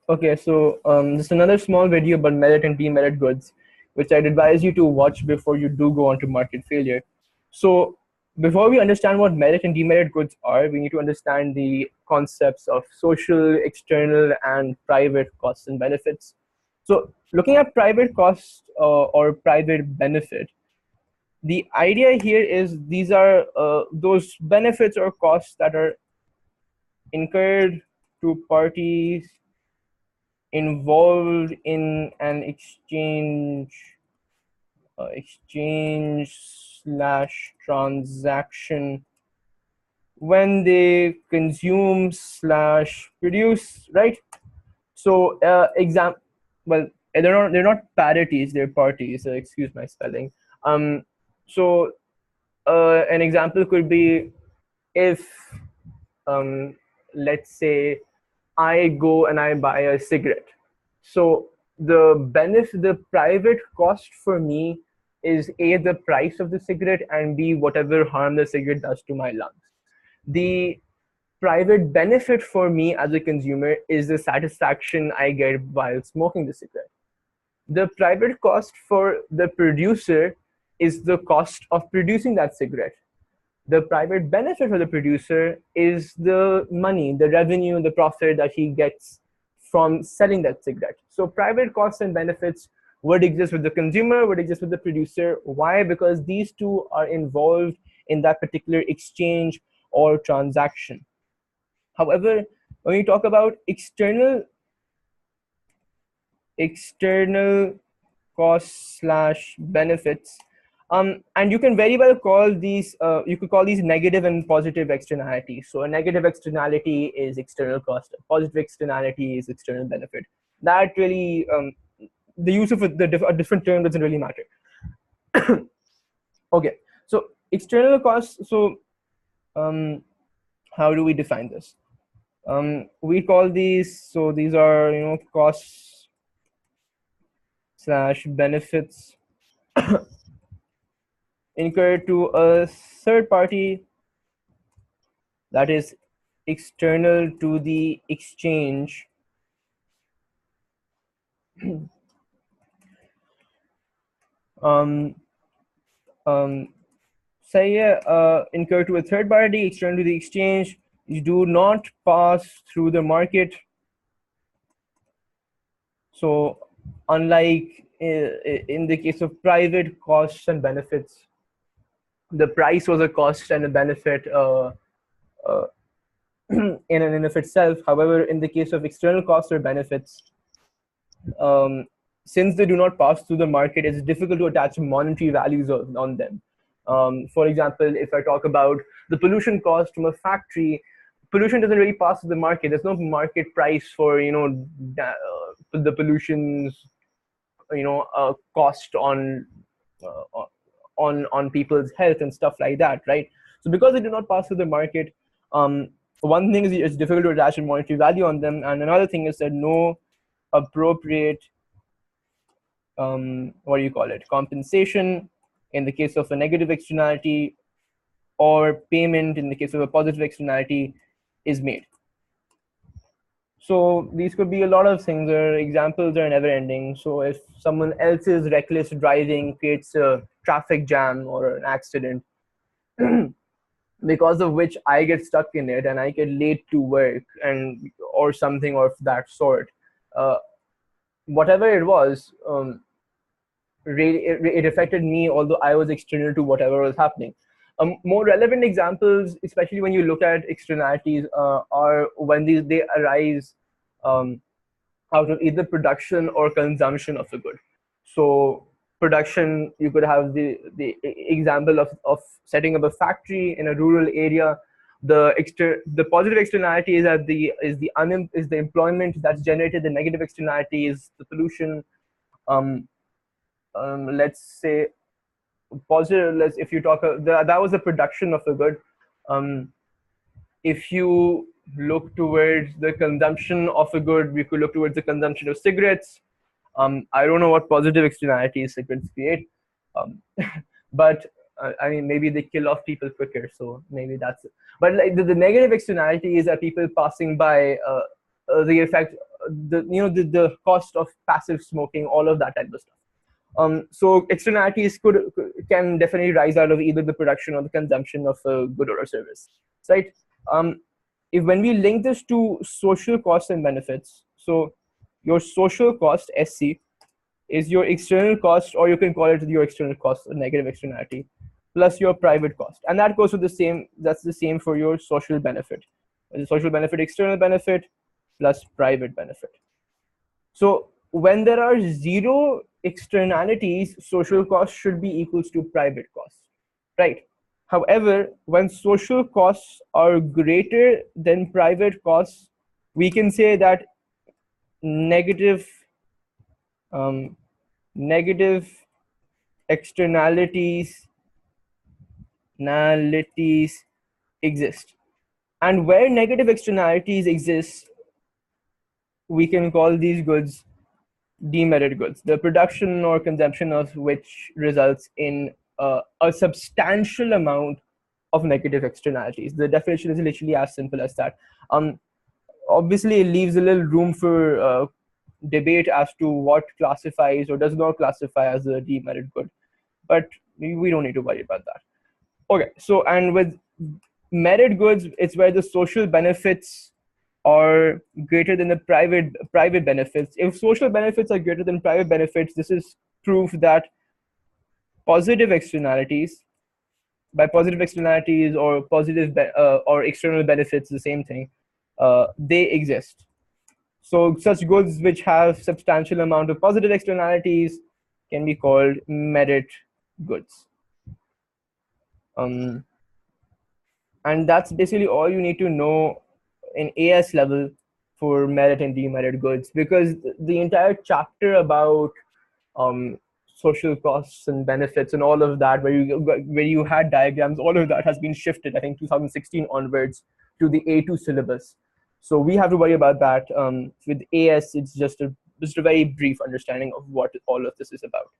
Okay, so just another small video about merit and demerit goods, which I'd advise you to watch before you do go on to market failure. So before we understand what merit and demerit goods are, we need to understand the concepts of social, external, and private costs and benefits. So looking at private cost or private benefit, the idea here is these are those benefits or costs that are incurred to parties involved in an exchange slash transaction when they consume slash produce, right? So well, they're not parities, they're parties, so excuse my spelling. So an example could be if um, let's say I go and I buy a cigarette. So the private cost for me is A, the price of the cigarette, and B, whatever harm the cigarette does to my lungs. The private benefit for me as a consumer is the satisfaction I get while smoking the cigarette. The private cost for the producer is the cost of producing that cigarette. The private benefit for the producer is the money, the revenue, the profit that he gets from selling that cigarette. So private costs and benefits would exist with the consumer, would exist with the producer. Why? Because these two are involved in that particular exchange or transaction. However, when we talk about external costs slash benefits, and you can very well call these you could call these negative and positive externalities. So a negative externality is external cost, a positive externality is external benefit. That really the use of a different term doesn't really matter. Okay, so external costs. So how do we define this? We call these, so these are costs slash benefits incurred to a third party that is external to the exchange um, say incurred to a third party external to the exchange, you do not pass through the market. So unlike in the case of private costs and benefits, the price was a cost and a benefit in and of itself. However, in the case of external costs or benefits, since they do not pass through the market, it's difficult to attach monetary values on them. For example, if I talk about the pollution cost from a factory, pollution doesn't really pass through the market. There's no market price for the pollution's cost on people's health and stuff like that, right? So because they do not pass through the market, one thing is it's difficult to attach a monetary value on them, and another thing is that no appropriate what do you call it, compensation in the case of a negative externality or payment in the case of a positive externality is made. So these could be a lot of things, or examples are never ending. So if someone else's reckless driving creates a traffic jam or an accident, because of which I get stuck in it and I get late to work and or something of that sort, whatever it was, it affected me, although I was external to whatever was happening. More relevant examples, especially when you look at externalities, are when they arise out of either production or consumption of a good. So production, you could have the example of setting up a factory in a rural area. The positive externality is that the employment that's generated. The negative externality is the pollution. Let's say positive. If you talk, that was the production of a good. If you look towards the consumption of a good, we could look towards the consumption of cigarettes. I don't know what positive externalities cigarettes create, but I mean, maybe they kill off people quicker, so maybe that's it. But like the negative externality is that people passing by, the effect, the cost of passive smoking, all of that type of stuff. So externalities can definitely rise out of either the production or the consumption of a good or a service, right? If when we link this to social costs and benefits, so your social cost SC is your external cost, or you can call it your external cost, a negative externality, plus your private cost, and that goes to the same. That's the same for your social benefit. The social benefit, external benefit, plus private benefit. So when there are zero externalities, social cost should be equals to private costs, right? However, when social costs are greater than private costs, we can say that negative negative externalities exist. And where negative externalities exist, we can call these goods demerit goods, the production or consumption of which results in a substantial amount of negative externalities. The definition is literally as simple as that. Obviously, it leaves a little room for debate as to what classifies or does not classify as a demerit good, but we don't need to worry about that. Okay, so and with merit goods, it's where the social benefits are greater than the private benefits. If social benefits are greater than private benefits, this is proof that positive externalities, by positive externalities or or external benefits, the same thing, they exist. So such goods which have substantial amount of positive externalities can be called merit goods. And that's basically all you need to know in AS level for merit and demerit goods, because the entire chapter about social costs and benefits and all of that, where you had diagrams, all of that has been shifted, I think 2016 onwards, to the A2 syllabus. So we have to worry about that. With AS, it's just a very brief understanding of what all of this is about.